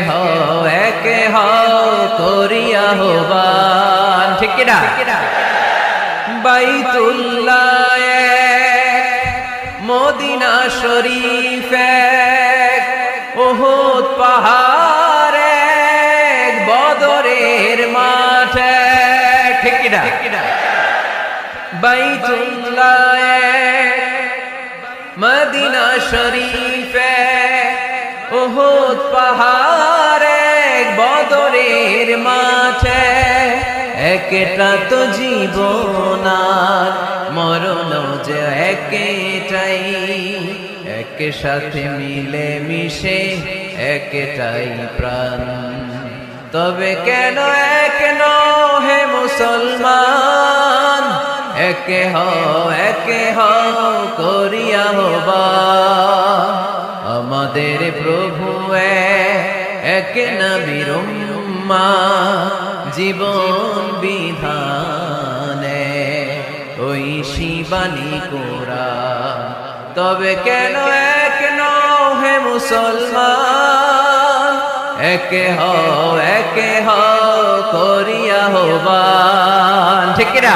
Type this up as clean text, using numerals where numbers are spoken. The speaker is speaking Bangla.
হও একে হও করিয়া হবান, ঠিক কিনা? বাইতুল্লাহ এক, মদিনা শরীফ এক, উহুদ পাহাড় এক, বদরের মাঠ এক, ঠিক কিনা? বাইতুল্লাহ এক, মদিনা শরীফ এক, উহুদ পাহাড় এক, বদরের মাঠ এক। একটা তো জীবন আর মরণ যে একটাই, এক সাথে মিলে মিশে একটাই প্রাণ। তবে কেন এক নও হে মুসলমান, একে হও করিয়া হবান। আমাদের প্রভু এক নবীর উম্মাহ, জীবন বিধানে ওই শিবানী কোরআন। তবে কেন এক নও হে মুসলমান, একে হও করিয়া হবান, ঠিক কিনা?